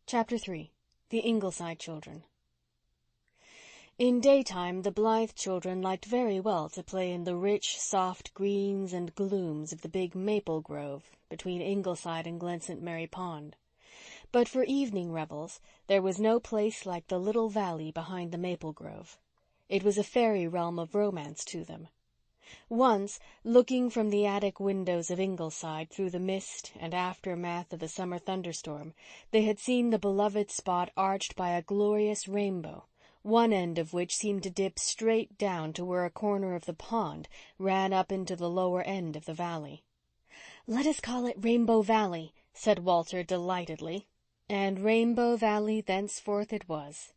Chapter 3. The Ingleside Children. In daytime the Blythe children liked very well to play in the rich, soft greens and glooms of the big maple grove between Ingleside and Glen St. Mary Pond. But for evening revels there was no place like the little valley behind the maple grove. It was a fairy realm of romance to them. Once, looking from the attic windows of Ingleside through the mist and aftermath of the summer thunderstorm, they had seen the beloved spot arched by a glorious rainbow, one end of which seemed to dip straight down to where a corner of the pond ran up into the lower end of the valley. "Let us call it Rainbow Valley," said Walter delightedly. And Rainbow Valley thenceforth it was.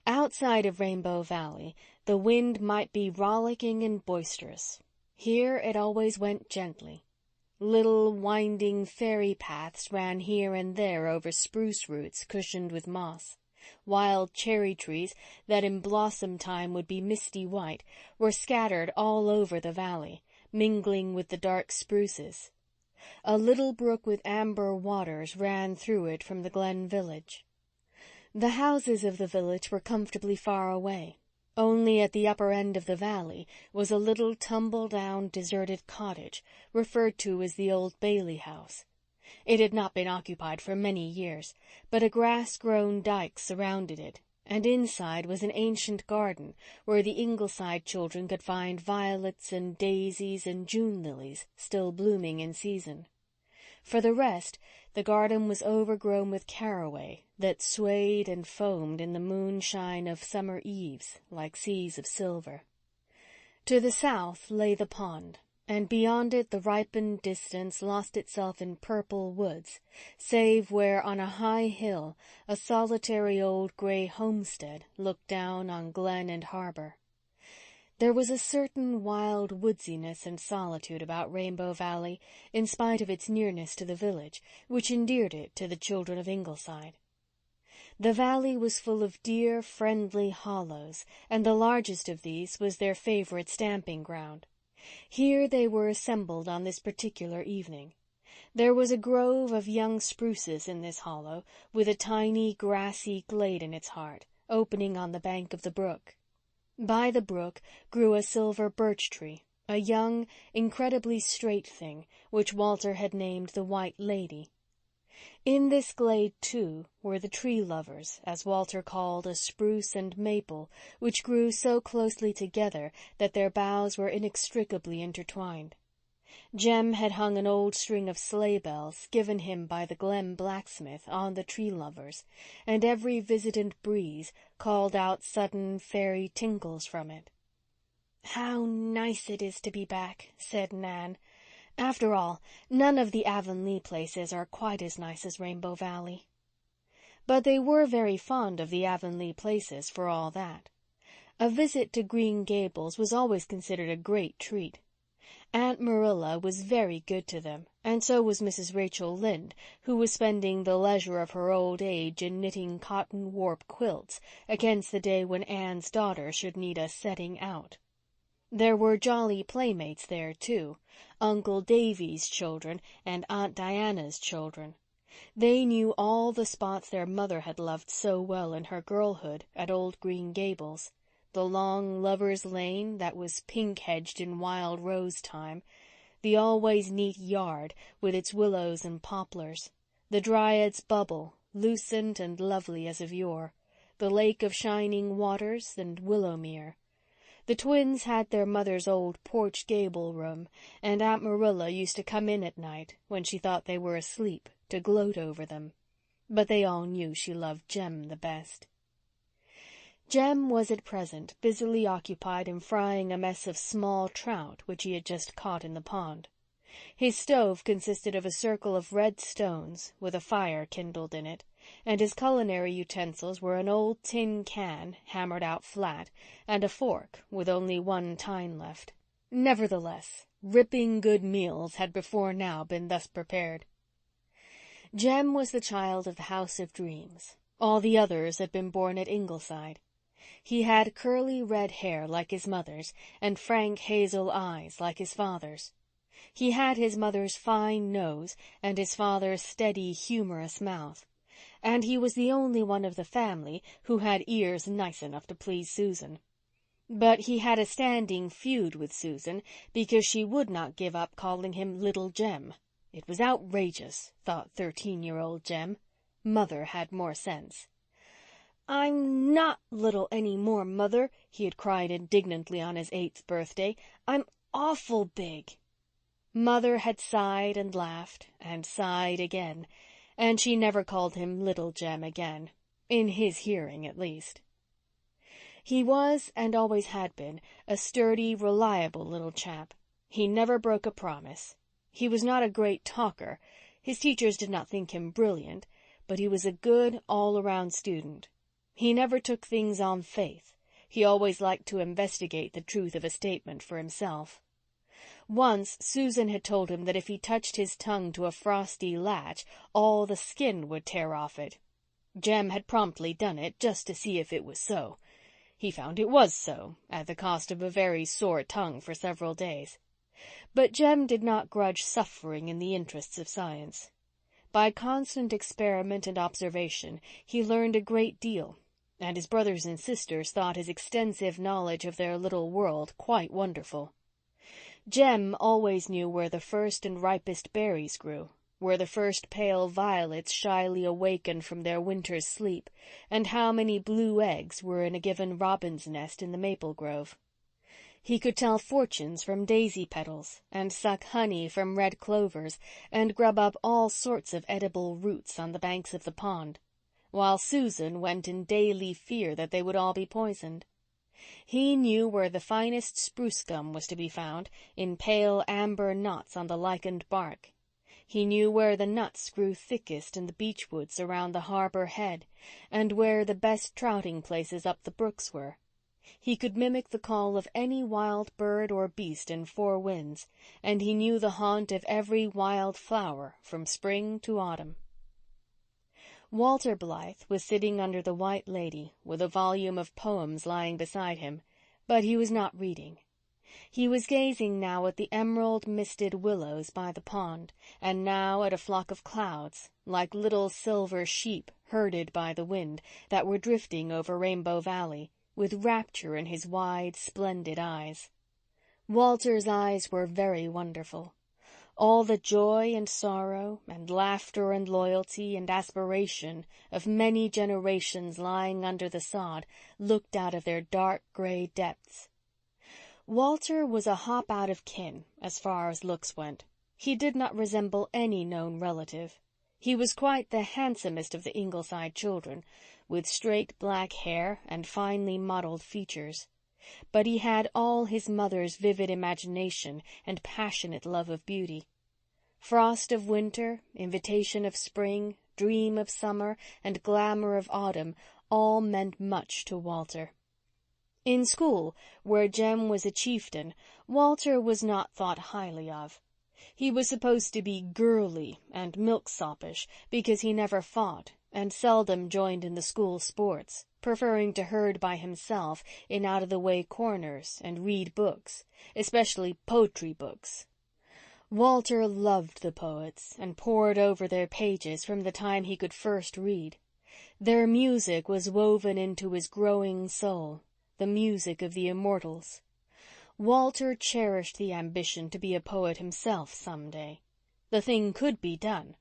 Outside of Rainbow Valley, the wind might be rollicking and boisterous. Here it always went gently. Little winding fairy paths ran here and there over spruce roots cushioned with moss. Wild cherry trees, that in blossom time would be misty white, were scattered all over the valley, mingling with the dark spruces. A little brook with amber waters ran through it from the Glen village. The houses of the village were comfortably far away. Only at the upper end of the valley was a little tumble-down, deserted cottage, referred to as the Old Bailey House. It had not been occupied for many years, but a grass-grown dyke surrounded it, and inside was an ancient garden where the Ingleside children could find violets and daisies and June lilies still blooming in season. For the rest, the garden was overgrown with caraway that swayed and foamed in the moonshine of summer eves like seas of silver. To the south lay the pond, and beyond it the ripened distance lost itself in purple woods, save where on a high hill a solitary old grey homestead looked down on glen and harbour. There was a certain wild woodsiness and solitude about Rainbow Valley, in spite of its nearness to the village, which endeared it to the children of Ingleside. The valley was full of dear, friendly hollows, and the largest of these was their favourite stamping ground. Here they were assembled on this particular evening. There was a grove of young spruces in this hollow, with a tiny grassy glade in its heart, opening on the bank of the brook. By the brook grew a silver birch tree, a young, incredibly straight thing, which Walter had named the White Lady. In this glade, too, were the tree-lovers, as Walter called a spruce and maple, which grew so closely together that their boughs were inextricably intertwined. Jem had hung an old string of sleigh-bells, given him by the Glen blacksmith, on the tree-lovers, and every visitant breeze called out sudden fairy tinkles from it. "How nice it is to be back," said Nan. "After all, none of the Avonlea places are quite as nice as Rainbow Valley." But they were very fond of the Avonlea places for all that. A visit to Green Gables was always considered a great treat. Aunt Marilla was very good to them, and so was Mrs. Rachel Lynde, who was spending the leisure of her old age in knitting cotton warp quilts against the day when Anne's daughter should need a setting out. There were jolly playmates there, too, Uncle Davy's children and Aunt Diana's children. They knew all the spots their mother had loved so well in her girlhood at old Green Gables. The long lover's lane that was pink-hedged in wild rose time, the always neat yard with its willows and poplars, the Dryad's Bubble, lucent and lovely as of yore, the lake of shining waters and Willowmere. The twins had their mother's old porch gable room, and Aunt Marilla used to come in at night, when she thought they were asleep, to gloat over them. But they all knew she loved Jem the best. Jem was at present busily occupied in frying a mess of small trout which he had just caught in the pond. His stove consisted of a circle of red stones with a fire kindled in it, and his culinary utensils were an old tin can, hammered out flat, and a fork with only one tine left. Nevertheless, ripping good meals had before now been thus prepared. Jem was the child of the House of Dreams. All the others had been born at Ingleside. He had curly red hair like his mother's, and frank hazel eyes like his father's. He had his mother's fine nose and his father's steady, humorous mouth, and he was the only one of the family who had ears nice enough to please Susan. But he had a standing feud with Susan because she would not give up calling him Little Jem. It was outrageous, thought 13-year-old Jem. Mother had more sense. "I'm not little any more, Mother," he had cried indignantly on his 8th birthday. "I'm awful big." Mother had sighed and laughed and sighed again, and she never called him Little Jem again, in his hearing at least. He was, and always had been, a sturdy, reliable little chap. He never broke a promise. He was not a great talker. His teachers did not think him brilliant, but he was a good, all-around student. He never took things on faith. He always liked to investigate the truth of a statement for himself. Once Susan had told him that if he touched his tongue to a frosty latch, all the skin would tear off it. Jem had promptly done it just to see if it was so. He found it was so, at the cost of a very sore tongue for several days. But Jem did not grudge suffering in the interests of science. By constant experiment and observation he learned a great deal, and his brothers and sisters thought his extensive knowledge of their little world quite wonderful. Jem always knew where the first and ripest berries grew, where the first pale violets shyly awakened from their winter's sleep, and how many blue eggs were in a given robin's nest in the maple grove. He could tell fortunes from daisy petals, and suck honey from red clovers, and grub up all sorts of edible roots on the banks of the pond, while Susan went in daily fear that they would all be poisoned. He knew where the finest spruce gum was to be found, in pale amber knots on the lichened bark. He knew where the nuts grew thickest in the beech woods around the harbor head, and where the best trouting places up the brooks were. He could mimic the call of any wild bird or beast in 4 winds, and he knew the haunt of every wild flower from spring to autumn. Walter Blythe was sitting under the White Lady with a volume of poems lying beside him, but he was not reading. He was gazing now at the emerald-misted willows by the pond, and now at a flock of clouds, like little silver sheep herded by the wind, that were drifting over Rainbow Valley, with rapture in his wide, splendid eyes. Walter's eyes were very wonderful. All the joy and sorrow and laughter and loyalty and aspiration of many generations lying under the sod looked out of their dark gray depths. Walter was a hop out of kin as far as looks went. He did not resemble any known relative. He was quite the handsomest of the Ingleside children, with straight black hair and finely modelled features. But he had all his mother's vivid imagination and passionate love of beauty. Frost of winter, invitation of spring, dream of summer, and glamour of autumn all meant much to Walter. In school, where Jem was a chieftain, Walter was not thought highly of. He was supposed to be girly and milksoppish because he never fought and seldom joined in the school sports, preferring to herd by himself in out-of-the-way corners and read books, especially poetry books. Walter loved the poets and pored over their pages from the time he could first read. Their music was woven into his growing soul, the music of the immortals. Walter cherished the ambition to be a poet himself some day. The thing could be done.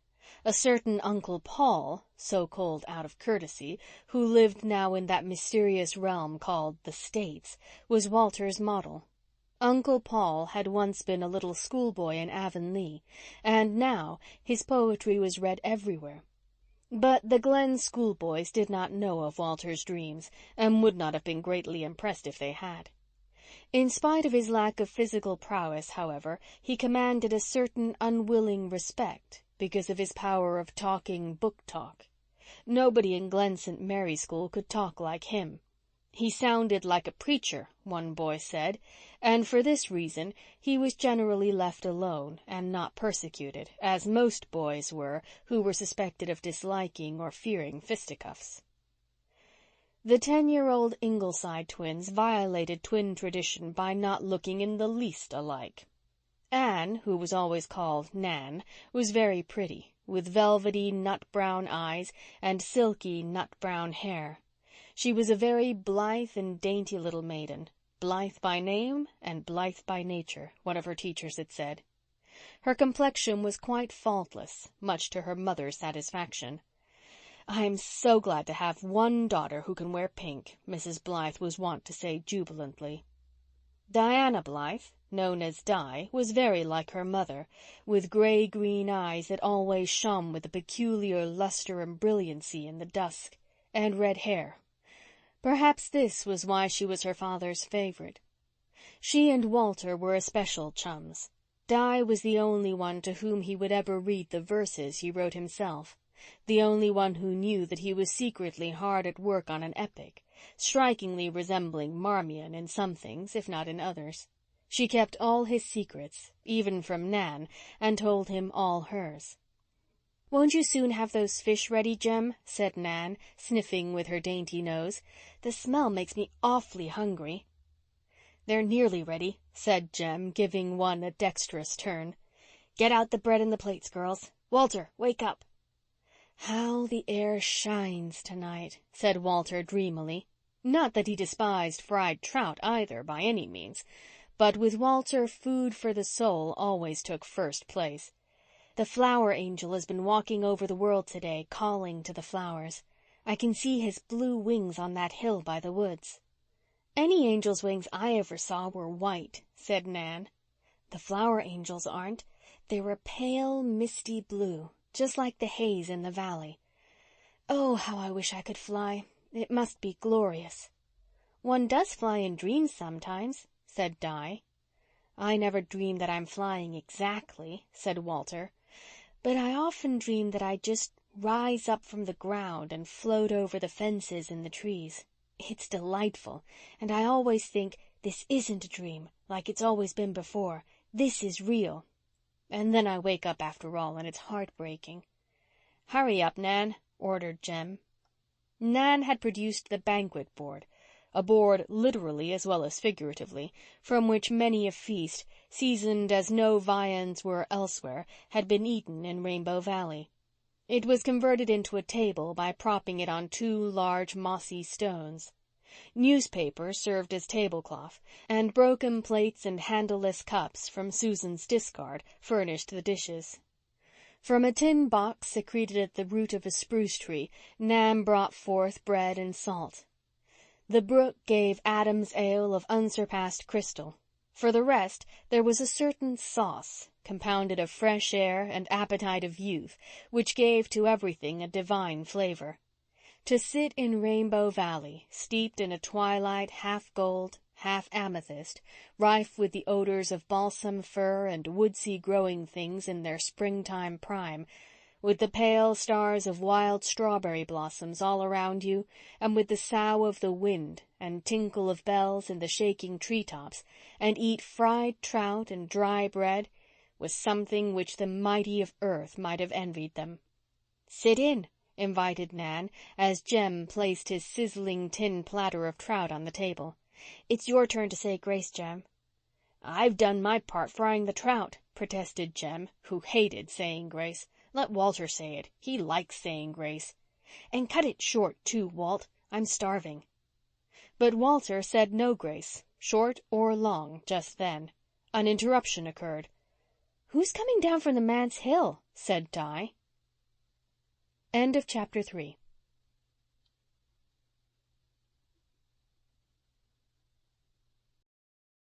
A certain Uncle Paul, so called out of courtesy, who lived now in that mysterious realm called the States, was Walter's model. Uncle Paul had once been a little schoolboy in Avonlea, and now his poetry was read everywhere. But the Glen schoolboys did not know of Walter's dreams, and would not have been greatly impressed if they had. In spite of his lack of physical prowess, however, he commanded a certain unwilling respect because of his power of talking book talk. Nobody in Glen St. Mary School could talk like him. He sounded like a preacher, one boy said, and for this reason he was generally left alone and not persecuted, as most boys were who were suspected of disliking or fearing fisticuffs. The 10-year-old Ingleside twins violated twin tradition by not looking in the least alike. Anne, who was always called Nan, was very pretty, with velvety nut-brown eyes and silky nut-brown hair. She was a very blithe and dainty little maiden, blithe by name and blithe by nature, one of her teachers had said. Her complexion was quite faultless, much to her mother's satisfaction. "I am so glad to have one daughter who can wear pink," Mrs. Blythe was wont to say jubilantly. Diana Blythe, known as Di, was very like her mother, with gray-green eyes that always shone with a peculiar luster and brilliancy in the dusk, and red hair. Perhaps this was why she was her father's favorite. She and Walter were especial chums. Di was the only one to whom he would ever read the verses he wrote himself, the only one who knew that he was secretly hard at work on an epic, strikingly resembling Marmion in some things, if not in others. She kept all his secrets, even from Nan, and told him all hers. "Won't you soon have those fish ready, Jem?" said Nan, sniffing with her dainty nose. "The smell makes me awfully hungry." "They're nearly ready," said Jem, giving one a dexterous turn. "Get out the bread and the plates, girls. Walter, wake up." "How the air shines tonight," said Walter dreamily. Not that he despised fried trout either, by any means, but with Walter food for the soul always took first place. "The flower angel has been walking over the world today, calling to the flowers. I can see his blue wings on that hill by the woods." "Any angel's wings I ever saw were white," said Nan. "The flower angels aren't. They're a pale, misty blue, just like the haze in the valley. Oh, how I wish I could fly. It must be glorious." "One does fly in dreams sometimes," said Di. "I never dream that I'm flying exactly," said Walter. "But I often dream that I just rise up from the ground and float over the fences and the trees. It's delightful, and I always think, this isn't a dream, like it's always been before. This is real. And then I wake up after all, and it's heartbreaking." "Hurry up, Nan," ordered Jem. Nan had produced the banquet board, a board literally as well as figuratively, from which many a feast, seasoned as no viands were elsewhere, had been eaten in Rainbow Valley. It was converted into a table by propping it on two large mossy stones. Newspaper served as tablecloth, and broken plates and handleless cups from Susan's discard furnished the dishes. From a tin box secreted at the root of a spruce tree, Nan brought forth bread and salt. The brook gave Adam's ale of unsurpassed crystal. For the rest, there was a certain sauce, compounded of fresh air and appetite of youth, which gave to everything a divine flavor. To sit in Rainbow Valley, steeped in a twilight half gold, half amethyst, rife with the odors of balsam fir and woodsy growing things in their springtime prime, with the pale stars of wild strawberry blossoms all around you, and with the sough of the wind and tinkle of bells in the shaking treetops, and eat fried trout and dry bread, was something which the mighty of earth might have envied them. "Sit in," invited Nan, as Jem placed his sizzling tin platter of trout on the table. "It's your turn to say grace, Jem." "I've done my part frying the trout," protested Jem, who hated saying grace. "Let Walter say it. He likes saying grace. And cut it short, too, Walt. I'm starving." But Walter said no grace, short or long, just then. An interruption occurred. "Who's coming down from the manse hill?" said Di. End of chapter 3.